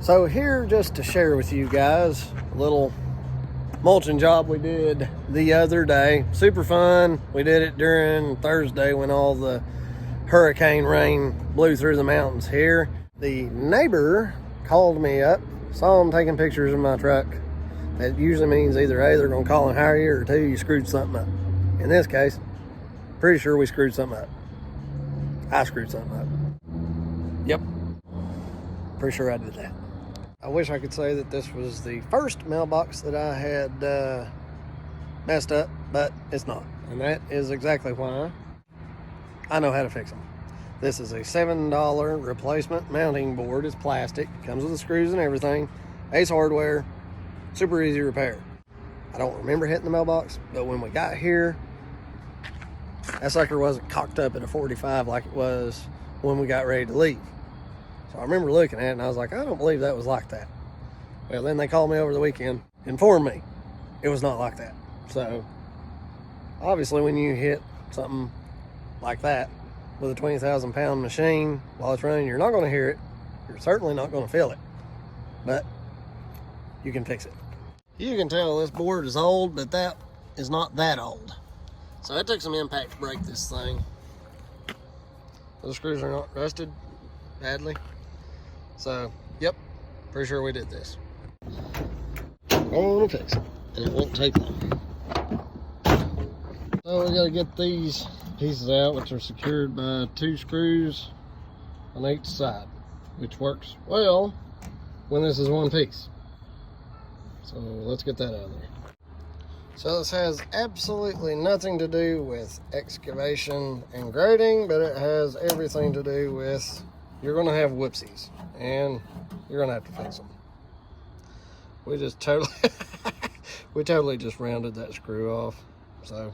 So here, just to share with you guys, a little mulching job we did the other day. Super fun. We did it during Thursday when all the hurricane rain blew through the mountains here. The neighbor called me up, saw him taking pictures of my truck. That usually means either A, they're going to call and hire you, or 2, you screwed something up. In this case, pretty sure we screwed something up. I screwed something up. Yep. Pretty sure I did that. I wish I could say that this was the first mailbox that I had messed up, but it's not. And that is exactly why I know how to fix them. This is a $7 replacement mounting board. It's plastic, comes with the screws and everything. Ace Hardware, super easy repair. I don't remember hitting the mailbox, but when we got here, that sucker wasn't cocked up at a 45 like it was when we got ready to leave. So I remember looking at it and I was like, I don't believe that was like that. Well, then they called me over the weekend, informed me it was not like that. So obviously when you hit something like that with a 20,000 pound machine while it's running, you're not going to hear it. You're certainly not going to feel it, but you can fix it. You can tell this board is old, but that is not that old. So it took some impact to break this thing. Those screws are not rusted badly. So, yep, pretty sure we did this. I'm gonna fix it, and it won't take long. So we gotta get these pieces out, which are secured by 2 screws on each side, which works well when this is one piece. So let's get that out of there. So this has absolutely nothing to do with excavation and grading, but it has everything to do with you're gonna have whoopsies and you're gonna have to fix them. We just totally just rounded that screw off. So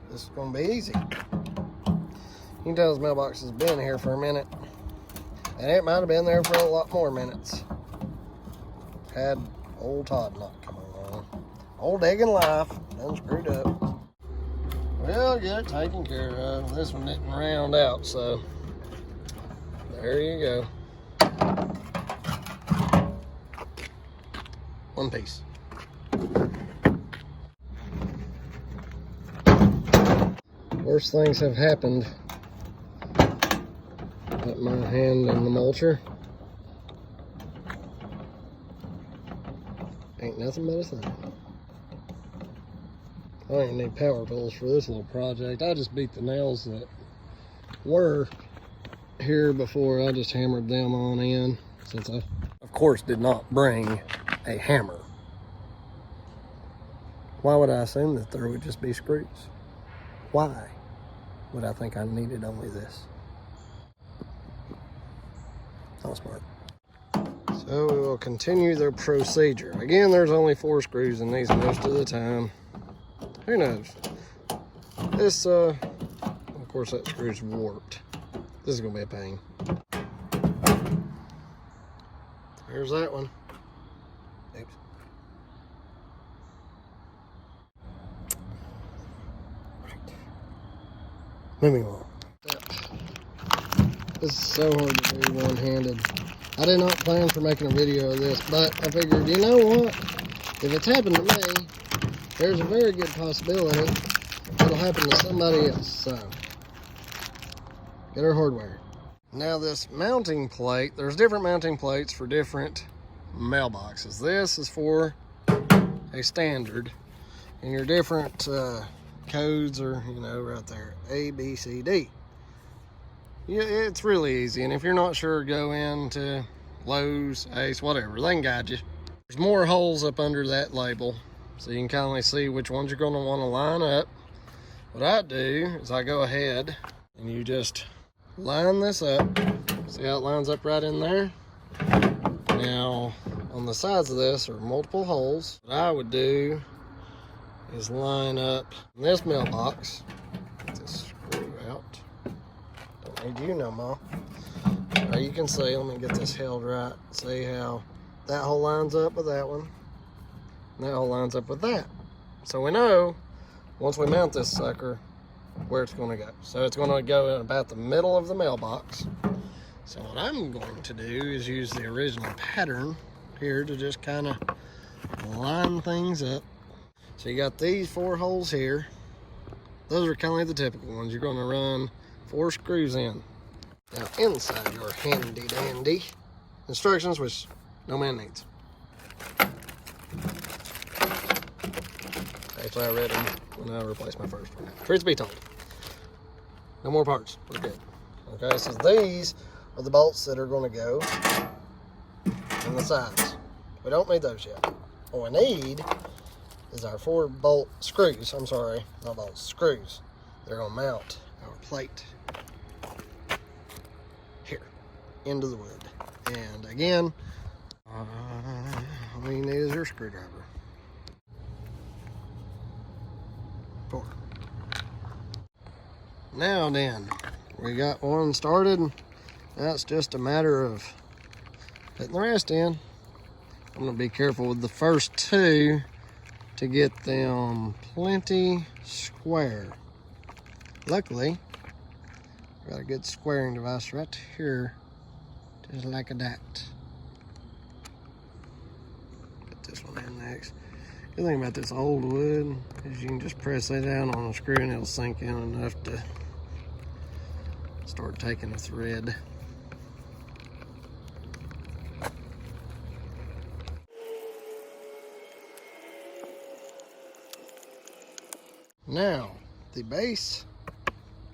this is gonna be easy. You can tell this mailbox has been here for a minute, and it might have been there for a lot more minutes. Had old Todd not coming along. Old egg in life, done screwed up. We'll get it taken care of. This one didn't round out, so there you go. One piece. Worst things have happened. Put my hand in the mulcher. Ain't nothing but a thing. I don't even need power tools for this little project. I just beat the nails that were here before. I just hammered them on in, since I, of course, did not bring a hammer. Why would I assume that there would just be screws? Why would I think I needed only this? Not smart. So we will continue the procedure. Again, there's only 4 screws in these most of the time. Who knows? This, of course, that screw's warped. This is gonna be a pain. There's that one. Oops. Right. Moving on. This is so hard to do one-handed. I did not plan for making a video of this, but I figured, you know what? If it's happened to me, there's a very good possibility it'll happen to somebody else. So, get our hardware. Now this mounting plate, there's different mounting plates for different mailboxes. This is for a standard, and your different codes are, you know, right there, A, B, C, D. Yeah, it's really easy, and if you're not sure, go into Lowe's, Ace, whatever, they can guide you. There's more holes up under that label, so you can kind of see which ones you're going to want to line up. What I do is I go ahead and you just line this up. See how it lines up right in there? Now, on the sides of this are multiple holes. What I would do is line up this mailbox. Get this screw out. Don't need you no more. Now you can see, let me get this held right. See how that hole lines up with that one. And that hole lines up with that. So we know, once we mount this sucker, where it's going to go. So it's going to go in about the middle of the mailbox. So what I'm going to do is use the original pattern here to just kind of line things up. So you got these 4 holes here. Those are kind of the typical ones. You're going to run 4 screws in. Now inside your handy dandy instructions, which no man needs. Actually, I read them when I replaced my first one. Truth be told, no more parts. We're good. Okay, so these are the bolts that are going to go in the sides. We don't need those yet. What we need is our 4 bolt screws. I'm sorry, not bolts, screws. They're going to mount our plate here into the wood. And again, all you need is your screwdriver. 4. Now then, we got one started. Now it's just a matter of putting the rest in. I'm going to be careful with the first 2 to get them plenty square. Luckily, I've got a good squaring device right here, just like that. Put this one in next. Good thing about this old wood is you can just press that down on a screw and it'll sink in enough to start taking a thread. Now, the base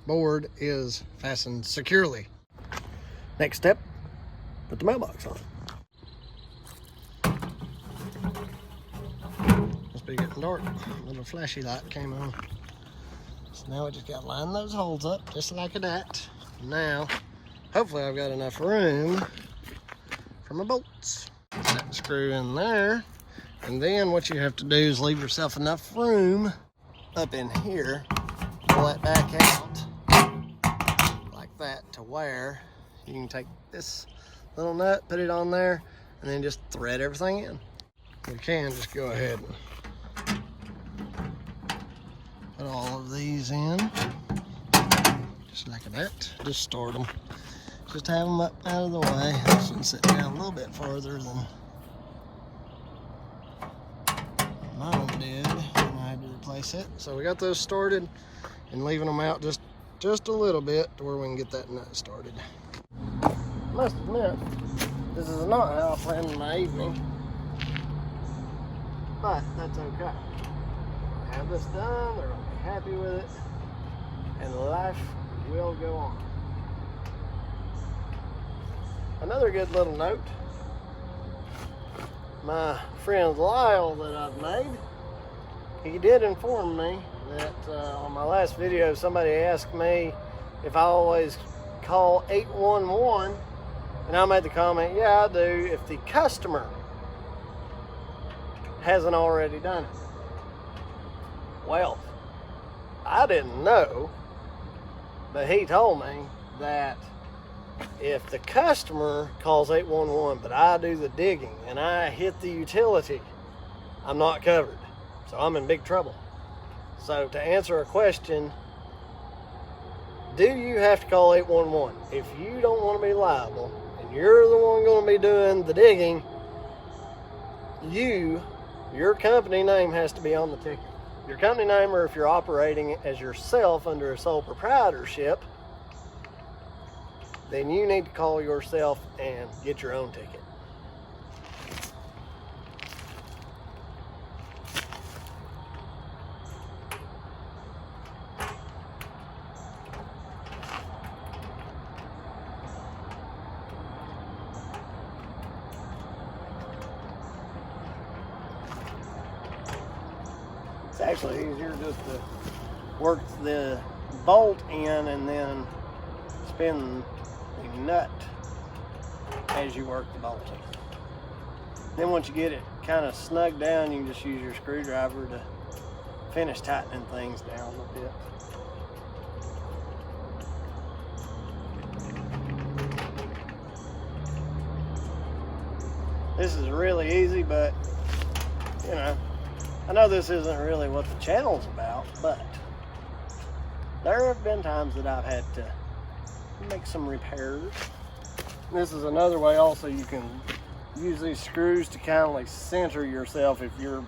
board is fastened securely. Next step, put the mailbox on. Must be getting dark. A little flashy light came on. So now we just got to line those holes up just like that. Now, hopefully I've got enough room for my bolts. Set the screw in there. And then what you have to do is leave yourself enough room up in here, pull that back out like that to where you can take this little nut, put it on there, and then just thread everything in. You can just go ahead and put all of these in, just like that. Just start them. Just have them up out of the way. This one sit down a little bit farther than mine did. Replace it. So we got those started and leaving them out just a little bit to where we can get that nut started. Must admit, this is not how I planned my evening, but that's okay. I have this done, they're gonna be happy with it, and life will go on. Another good little note, my friend Lyle that I've made, he did inform me that on my last video, somebody asked me if I always call 811, and I made the comment, yeah, I do, if the customer hasn't already done it. Well, I didn't know, but he told me that if the customer calls 811, but I do the digging and I hit the utility, I'm not covered. So I'm in big trouble. So to answer a question, do you have to call 811? If you don't want to be liable and you're the one going to be doing the digging, your company name has to be on the ticket. Your company name, or if you're operating as yourself under a sole proprietorship, then you need to call yourself and get your own ticket. It's actually easier just to work the bolt in and then spin the nut as you work the bolt in. Then once you get it kind of snug down, you can just use your screwdriver to finish tightening things down a bit. This is really easy, but you know, I know this isn't really what the channel's about, but there have been times that I've had to make some repairs. This is another way also you can use these screws to kind of like center yourself. If you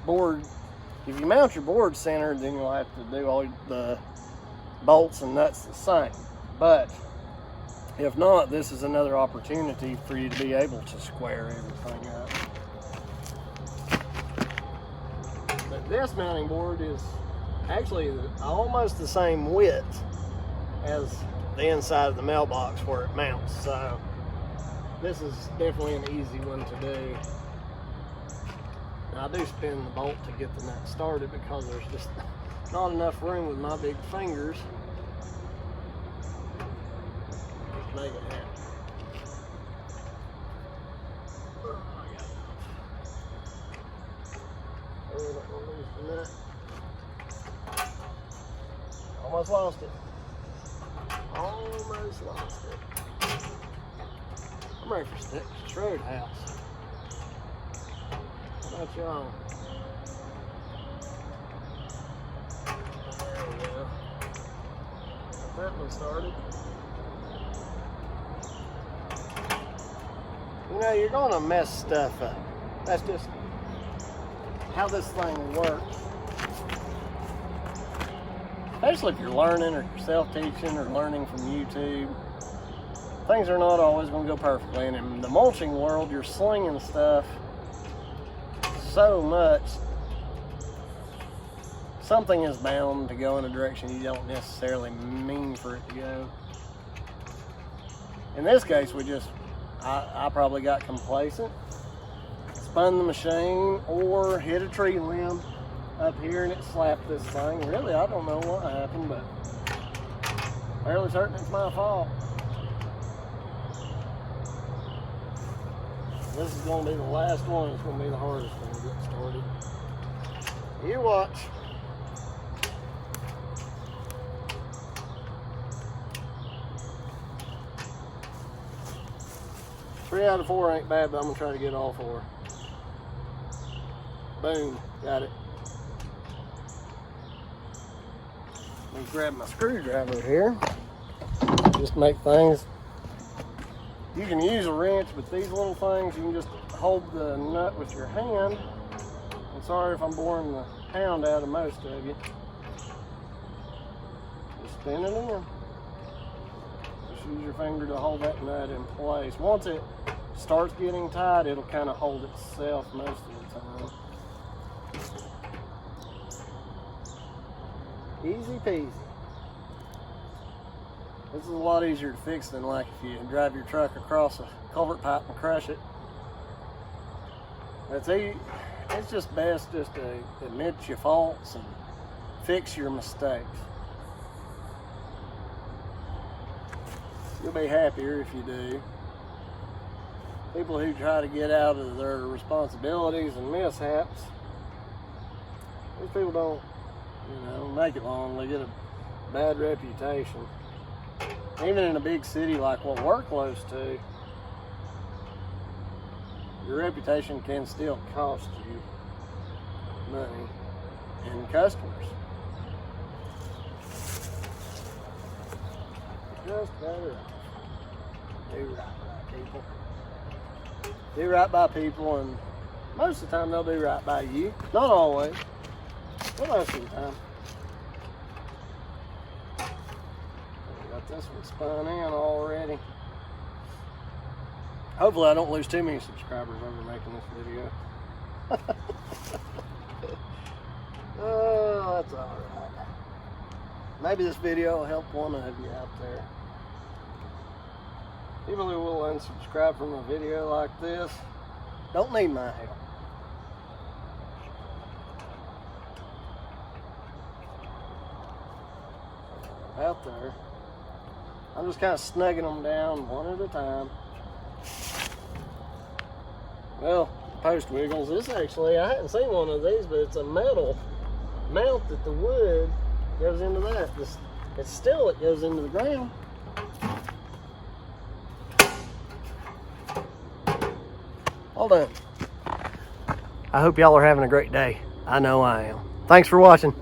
mount your board centered, then you'll have to do all the bolts and nuts the same. But if not, this is another opportunity for you to be able to square everything up. But this mounting board is actually almost the same width as the inside of the mailbox where it mounts. So this is definitely an easy one to do. Now I do spin the bolt to get the nut started because there's just not enough room with my big fingers to make it happen. Almost lost it. Almost lost it. I'm ready for Texas Roadhouse. How about y'all? There we go. Got that one started. You know, you're gonna mess stuff up. That's just how this thing works. Especially if you're learning or you're self-teaching or learning from YouTube. Things are not always going to go perfectly. And in the mulching world, you're slinging stuff so much. Something is bound to go in a direction you don't necessarily mean for it to go. In this case, I probably got complacent, spun the machine, or hit a tree limb up here and it slapped this thing. Really, I don't know what happened, but fairly certain it's my fault. This is going to be the last one. It's going to be the hardest one to get started. You watch. Three out of four ain't bad, but I'm going to try to get all four. Boom. Got it. Let me grab my screwdriver here. Just make things. You can use a wrench, but these little things, you can just hold the nut with your hand. I'm sorry if I'm boring the pound out of most of you. Just spin it in. Just use your finger to hold that nut in place. Once it starts getting tight, it'll kind of hold itself most of the time. Easy peasy. This is a lot easier to fix than like if you drive your truck across a culvert pipe and crush it. It's just best just to admit your faults and fix your mistakes. You'll be happier if you do. People who try to get out of their responsibilities and mishaps, those people don't, make it long. They get a bad reputation. Even in a big city like what we're close to, your reputation can still cost you money and customers. Just better do right by people. Do right by people, and most of the time they'll do right by you. Not always, but most of the time. Got this one spun in already. Hopefully I don't lose too many subscribers over making this video. Oh, that's alright. Maybe this video will help one of you out there. People who will unsubscribe from a video like this don't need my help. Out there. I'm just kind of snugging them down one at a time. Well, post wiggles. This actually, I hadn't seen one of these, but it's a metal mount that the wood goes into that. It's still, it goes into the ground. All done. I hope y'all are having a great day. I know I am. Thanks for watching.